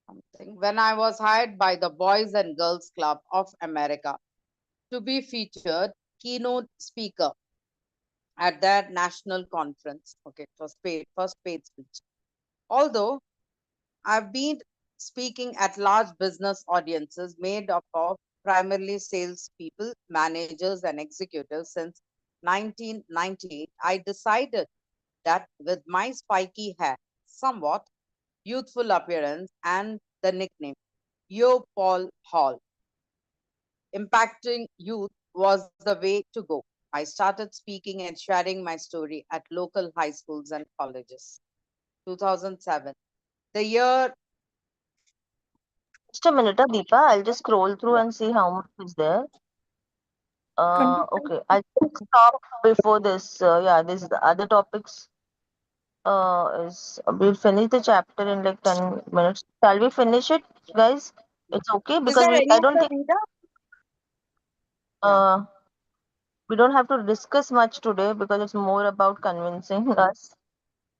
something when I was hired by the Boys and Girls Club of America to be featured keynote speaker at their national conference. Okay, it was paid, first paid speech. Although I've been speaking at large business audiences made up of primarily salespeople, managers, and executives since 1998, I decided that with my spiky hair, somewhat youthful appearance, and the nickname Yo Paul Hall, impacting youth was the way to go. I started speaking and sharing my story at local high schools and colleges. 2007, the year. Just a minute, Deepa. I'll just scroll through Yeah. and see how much is there. Continue. Okay. I'll just stop before this. Yeah, this is the other topics. Is we'll finish the chapter in like 10 minutes. Shall we finish it, guys? It's okay Is because there we. any I don't other think. reader? Yeah. Uh, we don't have to discuss much today because it's more about convincing us.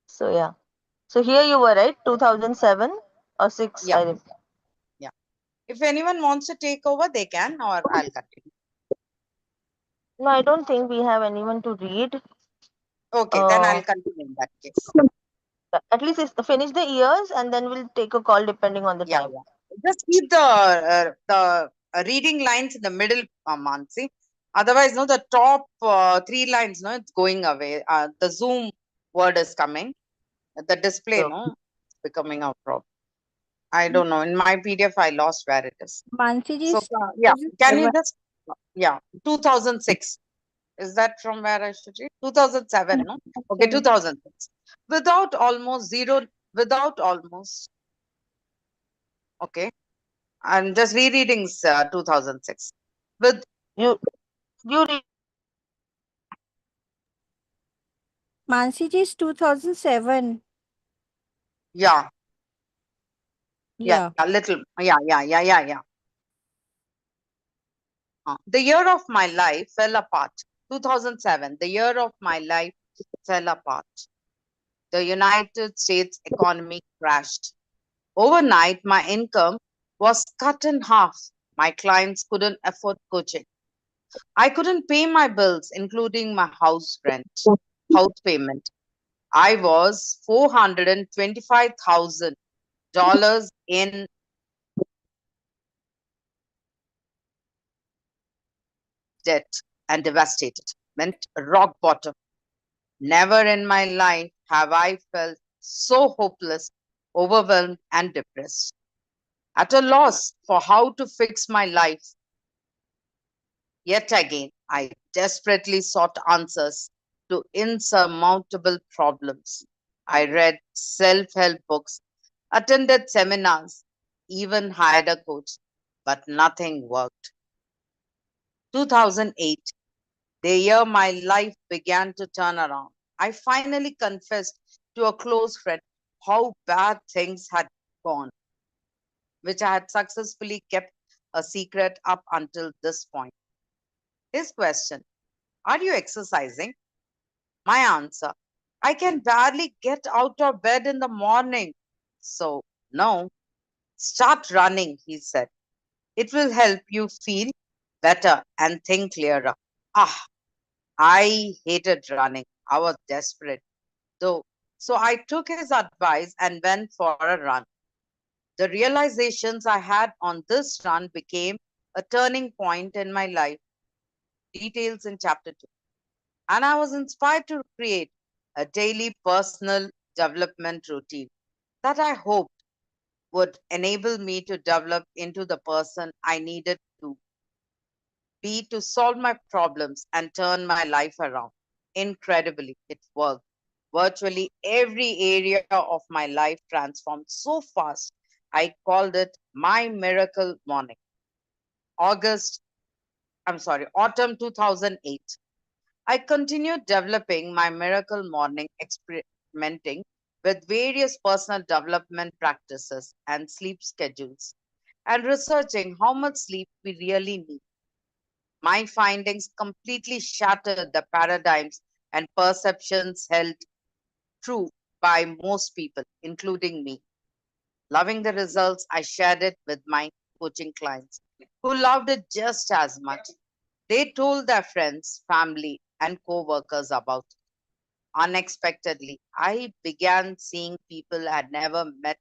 So yeah. So here you were, right? 2007 or 6, Yeah. I think. Yeah. If anyone wants to take over, they can, or I'll continue. No, I don't think we have anyone to read. Okay, then Uh, I'll continue in that case. at least finish the years and then we'll take a call depending on the Yeah, time. yeah. Just keep the reading lines in the middle, Mansi. Otherwise, no, the top three lines, no, it's going away. The Zoom word is coming. The display, So, no, it's becoming a problem. I don't know. In my PDF, I lost where it is. Mansi ji, So, yeah, can you 2007. just, yeah, 2006. Is that from where I should read? 2007, no? Okay, 2006. Without almost zero, without almost, okay. I'm just rereading 2006. With, you read. Mansi ji is 2007. yeah, Yeah. little, yeah. The year of my life fell apart. 2007, the year of my life fell apart. The United States economy crashed. Overnight, my income was cut in half. My clients couldn't afford coaching. I couldn't pay my bills, including my house payment. I was $425,000 in debt and devastated. Meant rock bottom. Never in my life have I felt so hopeless, overwhelmed, and depressed. At a loss for how to fix my life, yet again, I desperately sought answers to insurmountable problems. I read self help books, attended seminars, even hired a coach, but nothing worked. 2008, the year my life began to turn around, I finally confessed to a close friend how bad things had gone, which I had successfully kept a secret up until this point. His question, are you exercising? My answer, I can barely get out of bed in the morning. So, no, start running, he said. It will help you feel better and think clearer. Ah, I hated running. I was desperate, though. So I took his advice and went for a run. The realizations I had on this run became a turning point in my life. Details in chapter 2. And I was inspired to create a daily personal development routine that I hoped would enable me to develop into the person I needed to be to solve my problems and turn my life around. Incredibly, it worked. Virtually every area of my life transformed so fast. I called it my miracle morning. Autumn 2008. I continued developing my miracle morning, experimenting with various personal development practices and sleep schedules, and researching how much sleep we really need. My findings completely shattered the paradigms and perceptions held true by most people, including me. Loving the results, I shared it with my coaching clients who loved it just as much. They told their friends, family, and co workers about it. Unexpectedly, I began seeing people I had never met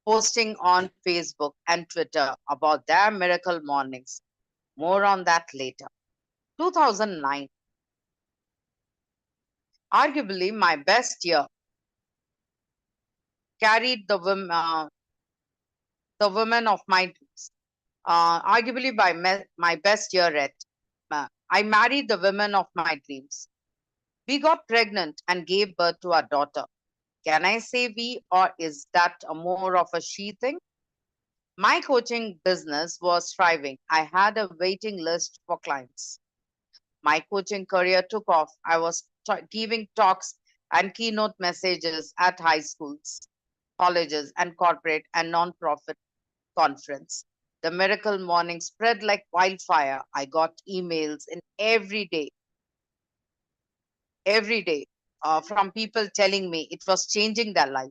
posting on Facebook and Twitter about their miracle mornings. More on that later. 2009, arguably my best year, carried the women of my dreams. Arguably by my best year yet, I married the women of my dreams. We got pregnant and gave birth to our daughter. Can I say we, or is that a more of a she thing? My coaching business was thriving. I had a waiting list for clients. My coaching career took off. I was giving talks and keynote messages at high schools, colleges, and corporate and nonprofit conference. The miracle morning spread like wildfire. I got emails in every day, from people telling me it was changing their life.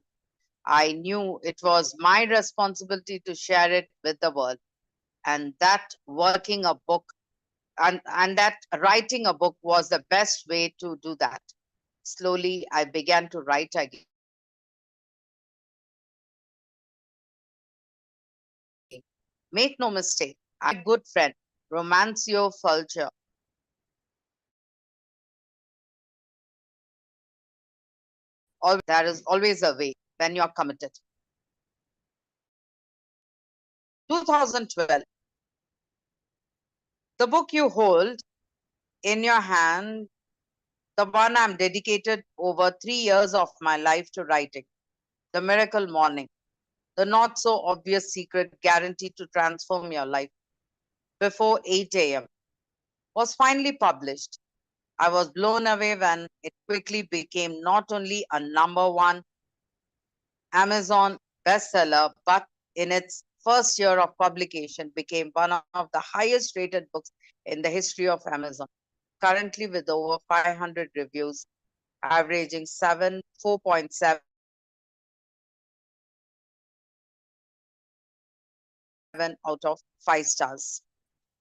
I knew it was my responsibility to share it with the world, and that working a book and that writing a book was the best way to do that. Slowly, I began to write again. Make no mistake, I had a good friend, Romancio Fulcher. There is always a way when you're committed. 2012, the book you hold in your hand, the one I'm dedicated over 3 years of my life to writing, The Miracle Morning, the not so obvious secret guaranteed to transform your life before 8 a.m., was finally published. I was blown away when it quickly became not only a number one Amazon bestseller, but in its first year of publication became one of the highest rated books in the history of Amazon, currently with over 500 reviews, averaging 4.7 out of 5 stars.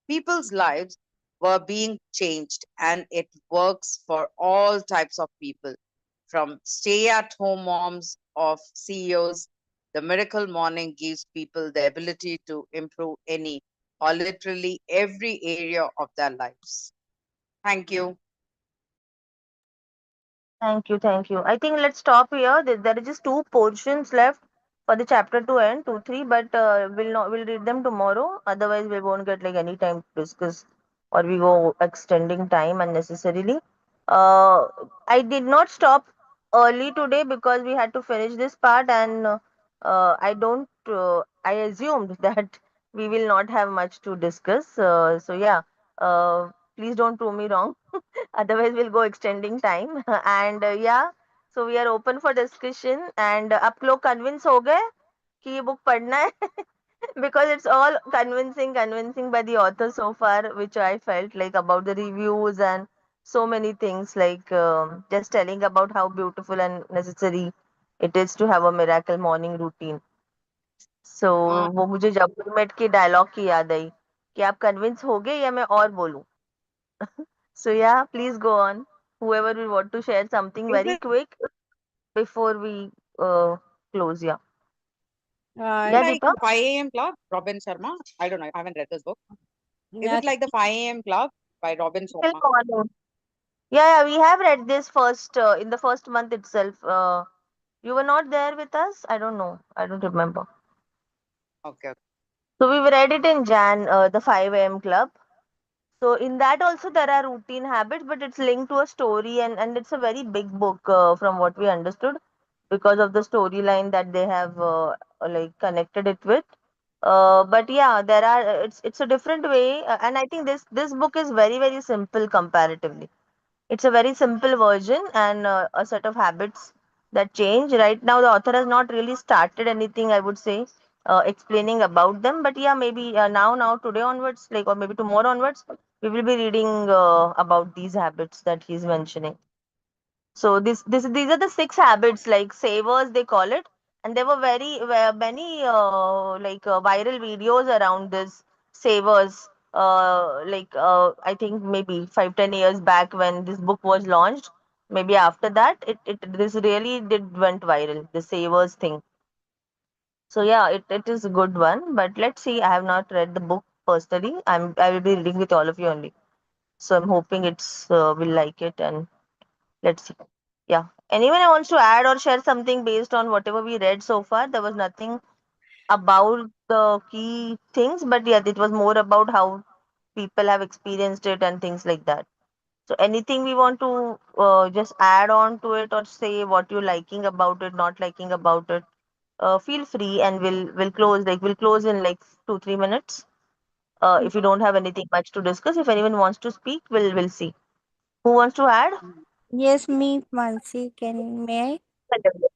People's lives were being changed, and it works for all types of people, from stay at home moms of CEOs. The Miracle Morning gives people the ability to improve any or literally every area of their lives. Thank you. Thank you, thank you. I think let's stop here. There is just two portions left for the chapter to end, two, three, but we'll read them tomorrow. Otherwise, we won't get like any time to discuss, or we go extending time unnecessarily. Uh, I did not stop early today because we had to finish this part, and I don't. I assumed that we will not have much to discuss. So yeah, please don't prove me wrong. Otherwise we'll go extending time. And yeah, so we are open for discussion. And आप लोग convince हो गए कि ये book पढ़ना है? Because it's all convincing by the author so far, which I felt like about the reviews and so many things, like just telling about how beautiful and necessary it is to have a miracle morning routine. सो हाँ, वो मुझे जब met की dialogue की याद आई कि आप convince हो गए या मैं और बोलूं. So yeah, please go on. Whoever will want to share something is very it quick before we close. Yeah. Uh, Yeah, like Deepa? 5 a.m. Club, Robin Sharma? I don't know. I haven't read this book. Is yeah, it like the 5 a.m. Club by Robin Will Sharma? go on. Yeah, yeah, we have read this first in the first month itself. You were not there with us? I don't know. I don't remember. Okay. So we've read it in Jan, the 5 a.m. club. So in that also there are routine habits, but it's linked to a story, and it's a very big book from what we understood because of the storyline that they have like connected it with. But yeah, there are it's a different way, and I think this book is very simple comparatively. It's a very simple version and a set of habits that change. Right now, the author has not really started anything, I would say, explaining about them. But yeah, maybe now, today onwards, like, or maybe tomorrow onwards, we will be reading about these habits that he's mentioning. So these are the six habits, like savers they call it, and there were many viral videos around this savers. I think maybe 5-10 years back when this book was launched. Maybe after that, it this really did went viral. The savers thing. So yeah, it is a good one. But let's see. I have not read the book personally. I will be reading with all of you only. So I'm hoping it's will like it, and let's see. Yeah. Anyone wants to add or share something based on whatever we read so far? There was nothing about the key things, but yeah, it was more about how people have experienced it and things like that. So anything we want to just add on to it or say what you're liking about it, not liking about it, feel free and we'll close. Like we'll close in like 2-3 minutes. If you don't have anything much to discuss, if anyone wants to speak, we'll see. Who wants to add? yes, me, Mansi, may I?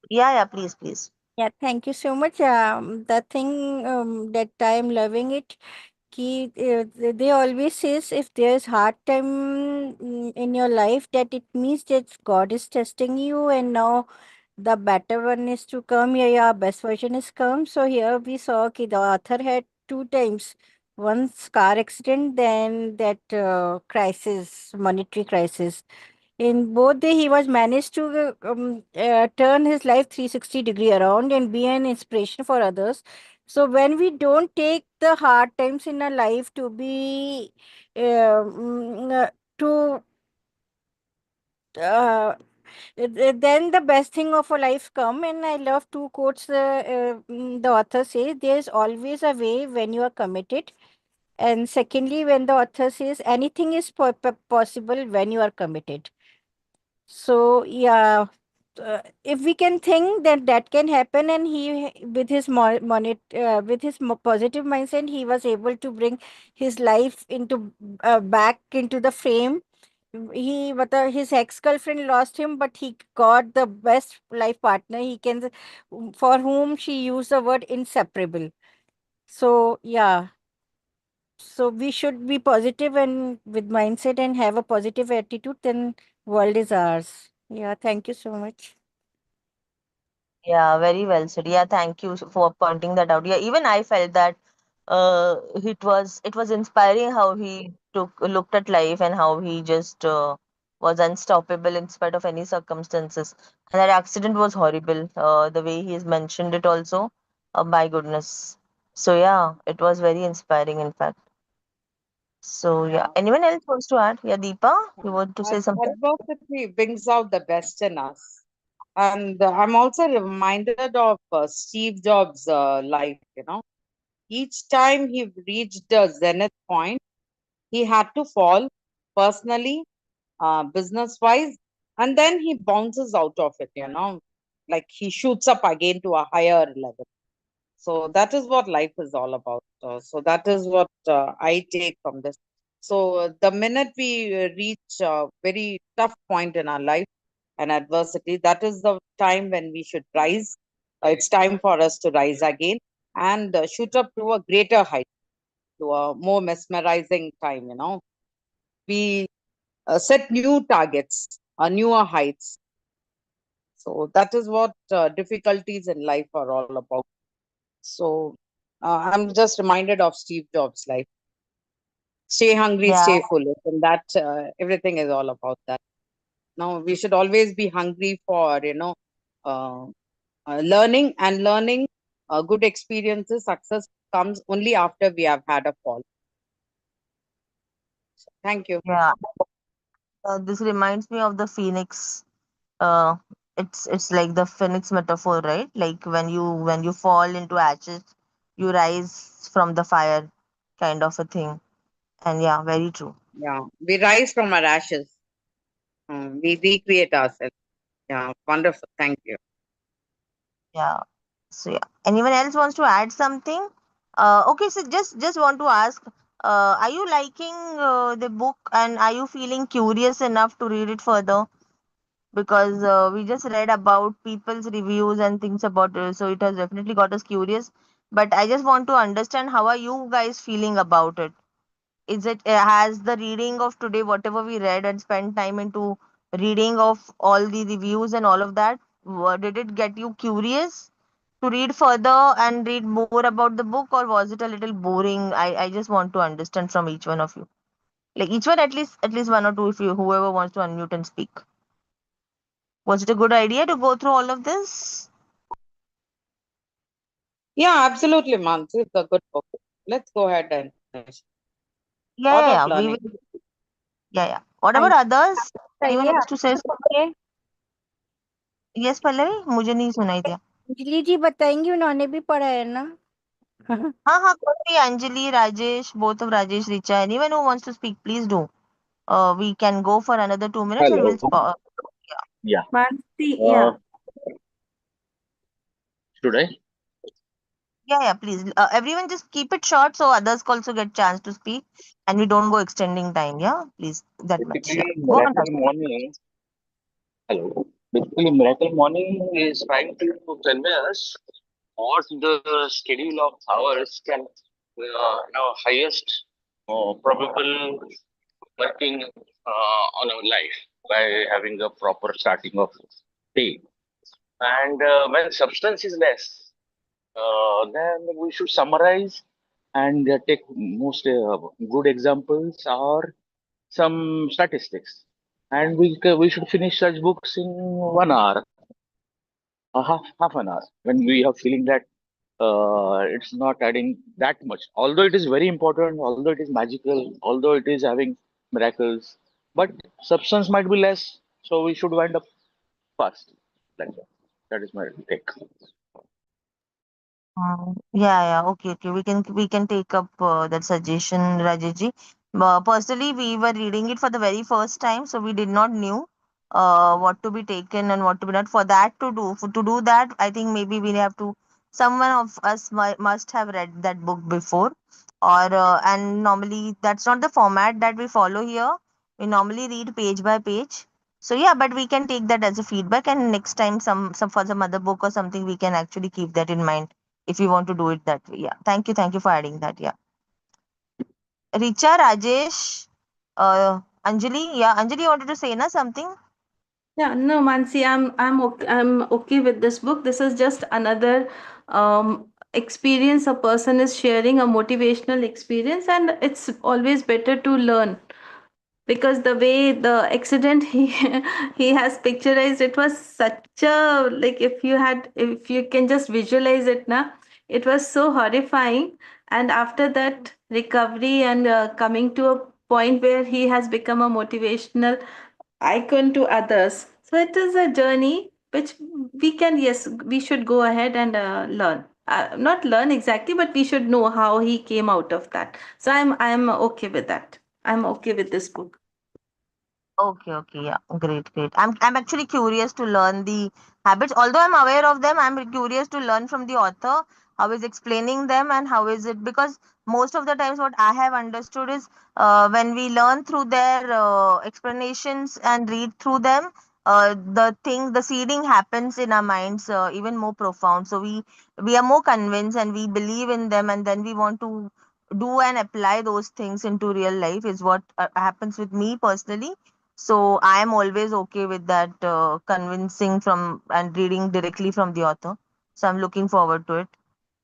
Yeah, yeah, please. Yeah, thank you so much. The thing that I am loving it, they always says if there's hard time in your life, that it means that God is testing you, and now the better one is to come. Yeah, best version is come. So here we saw the author had two times. Once car accident, then that crisis, monetary crisis. In both day, he was managed to turn his life 360-degree around and be an inspiration for others. So when we don't take the hard times in our life to be to then the best thing of a life come. And I love two quotes. The author says there's always a way when you are committed, and secondly when the author says anything is possible when you are committed. So yeah, if we can think that that can happen, and he with his with his positive mindset, he was able to bring his life into back into the frame. He but his ex-girlfriend lost him, but he got the best life partner he can, for whom she used the word inseparable. So yeah, so we should be positive and with mindset and have a positive attitude, then world is ours. Yeah, thank you so much. Yeah, very well said. Yeah, thank you for pointing that out. Yeah, even I felt that it was inspiring how he looked at life and how he just was unstoppable in spite of any circumstances. And that accident was horrible. The way he has mentioned it also. My goodness. So yeah, it was very inspiring in fact. So yeah, Yeah. anyone else wants to add? Yeah, Deepa, you want to say something? Adversity brings out the best in us. And I'm also reminded of Steve Jobs' life, Each time he reached the zenith point, he had to fall personally, business wise, and then he bounces out of it. Like he shoots up again to a higher level. So that is what life is all about. So that is what I take from this. So the minute we reach a very tough point in our life and adversity, that is the time when we should rise. It's time for us to rise again and shoot up to a greater height, to a more mesmerizing time. We set new targets, newer heights. So that is what difficulties in life are all about. So I'm just reminded of Steve Jobs' life. Stay hungry, Yeah, stay foolish, and that everything is all about that. Now we should always be hungry for uh, learning and learning. Good experiences, success comes only after we have had a fall. Thank you. yeah. This reminds me of the phoenix. Uh, it's like the phoenix metaphor, right? Like when you fall into ashes, you rise from the fire, kind of a thing. And yeah, very true. Yeah, we rise from our ashes. We recreate ourselves. Yeah, wonderful. Thank you. Yeah. So yeah. Anyone else wants to add something? Okay, so just want to ask, are you liking the book and are you feeling curious enough to read it further? Because we just read about people's reviews and things about it, so it has definitely got us curious. But I just want to understand, how are you guys feeling about it? Is it has the reading of today, whatever we read and spent time into reading of all the reviews and all of that, did it get you curious to read further and read more about the book, or was it a little boring? I just want to understand from each one of you, like each one, at least one or two, if you whoever wants to unmute and speak. Was it a good idea to go through all of this? Yeah, absolutely, Mansi. It's a good book. Let's go ahead and finish. Yeah, Lot yeah, of yeah. We learning. will. Yeah, yeah. What हाँ about ji, others? सही Anyone है wants to say? आपके Yes, Pallavi, मुझे नहीं सुनाई दिया. अंजलि जी बताएंगी, उन्होंने भी पढ़ा है ना? हाँ हाँ, कोई भी, Anjali, Rajesh, both of Rajesh, Richa, anyone who wants to speak, please do. We can go for another 2 minutes and Hello. we'll spot. Yeah. Mansi, Uh, yeah. should I? Yeah, yeah, please. Everyone just keep it short so others also get chance to speak and we don't go extending time. Yeah, please. That much. Yeah. Basically, Go on, Miracle Rajesh. Morning. Hello. Basically, Miracle Morning is trying to convey us what the schedule of hours can, highest probable working on our life by having a proper starting of day. And when substance is less, then we should summarize and take most good examples or some statistics, and we should finish such books in 1 hour, half an hour, when we are feeling that it's not adding that much. Although it is very important, although it is magical, although it is having miracles, but substance might be less, so we should wind up fast. Like that. That is my take. Yeah, yeah, okay, okay. We can take up that suggestion, Rajesh. Personally, we were reading it for the very first time, so we did not knew what to be taken and what to be not. For that to do that, I think maybe we have to. Someone of us must have read that book before, or and normally that's not the format that we follow here. We normally read page by page. So yeah, but we can take that as a feedback, and next time some for some other book or something, we can actually keep that in mind if you want to do it that way. Yeah. Thank you for adding that. Yeah. Richa, Rajesh, Anjali. Yeah, Anjali wanted to say na something. Yeah, no, Mansi, I'm okay with this book. This is just another experience a person is sharing, a motivational experience, and it's always better to learn, because the way the accident he he has picturized, it was such a, like, if you can just visualize it now, it was so horrifying. And after that recovery and coming to a point where he has become a motivational icon to others. So it is a journey which we can, yes, we should go ahead and learn. Not learn exactly, but we should know how he came out of that. So I'm okay with that. I'm okay with this book. Okay, okay, yeah, great, great. I'm actually curious to learn the habits. Although I'm aware of them, I'm curious to learn from the author how is explaining them and how is it, because most of the times what I have understood is when we learn through their explanations and read through them, the seeding happens in our minds even more profound. So we are more convinced and we believe in them, and then we want to do and apply those things into real life is what happens with me personally. So I am always okay with that convincing from and reading directly from the author. So I'm looking forward to it.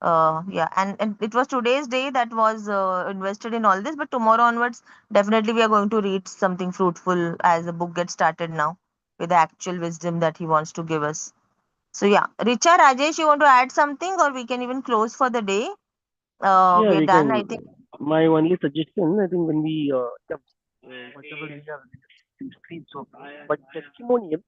Yeah, and it was today's day that was invested in all this, but tomorrow onwards, definitely we are going to read something fruitful as the book gets started now with the actual wisdom that he wants to give us. So yeah, Richa, Rajesh, you want to add something, or we can even close for the day? Yeah, We are we done, can. I think. My only suggestion, I think, when we yeah, whatever we have screens of, but testimonial,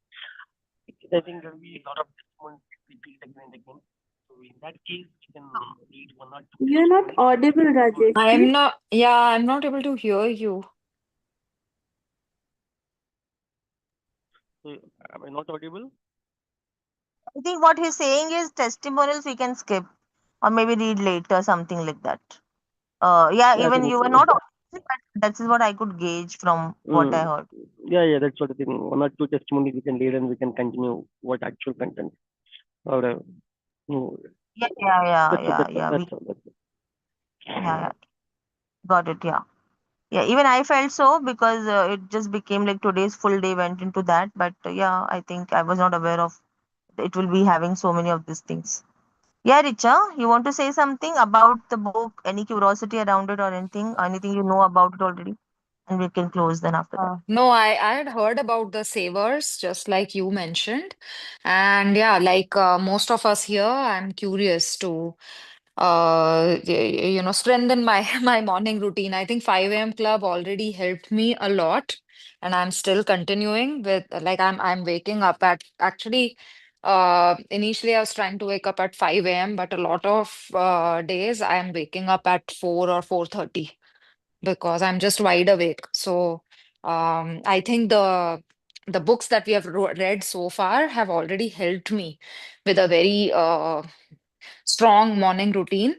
I think there will be a lot of testimonies repeated again and again. So in that case, you can read one or two You're not testimonies. audible, Rajesh. I'm not able to hear you. So, am I not audible? I think what he's saying is testimonials we can skip or maybe read later, something like that. Yeah, Yeah, I even think. you were not audible, but that is what I could gauge from what I Mm, heard. yeah, that's what I think. One or two testimonies we can read and we can continue what actual content. Or, mm, Yeah, yeah, yeah, that's it. yeah, That's all. yeah. That's all. That's all. Yeah, yeah, got it. Yeah. Yeah, even I felt so because it just became like today's full day went into that. But yeah, I think I was not aware of it will be having so many of these things. Yeah, Richa, you want to say something about the book? Any curiosity around it or anything? Anything you know about it already? And we can close then after that. No, I had heard about the savers, just like you mentioned. And yeah, like most of us here, I'm curious to strengthen my my morning routine. I think 5 a.m. club already helped me a lot, and I'm still continuing with like I'm waking up at actually initially I was trying to wake up at 5 a.m., but a lot of days I'm waking up at 4 or 4:30 because I'm just wide awake. So I think the books that we have read so far have already helped me with a very strong morning routine.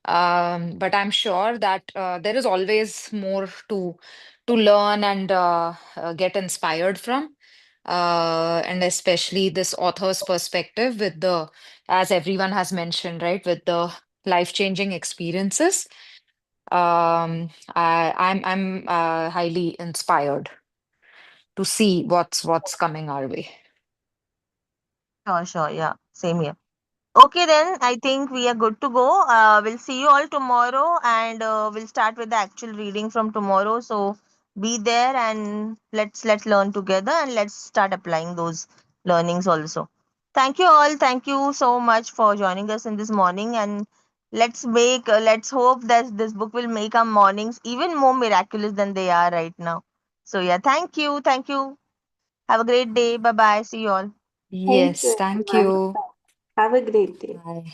But I'm sure that there is always more to learn and get inspired from. And especially this author's perspective with the, as everyone has mentioned, right, with the life-changing experiences. I'm highly inspired to see what's coming our way. Sure, sure. Yeah, same here. Okay, then I think we are good to go. We'll see you all tomorrow and we'll start with the actual reading from tomorrow. So be there and let's learn together and let's start applying those learnings also. Thank you all. Thank you so much for joining us in this morning and let's hope that this book will make our mornings even more miraculous than they are right now. So yeah, thank you. Thank you. Have a great day. Bye bye. See you all. Thank Yes, you, thank everyone. you. Have a great day. Bye.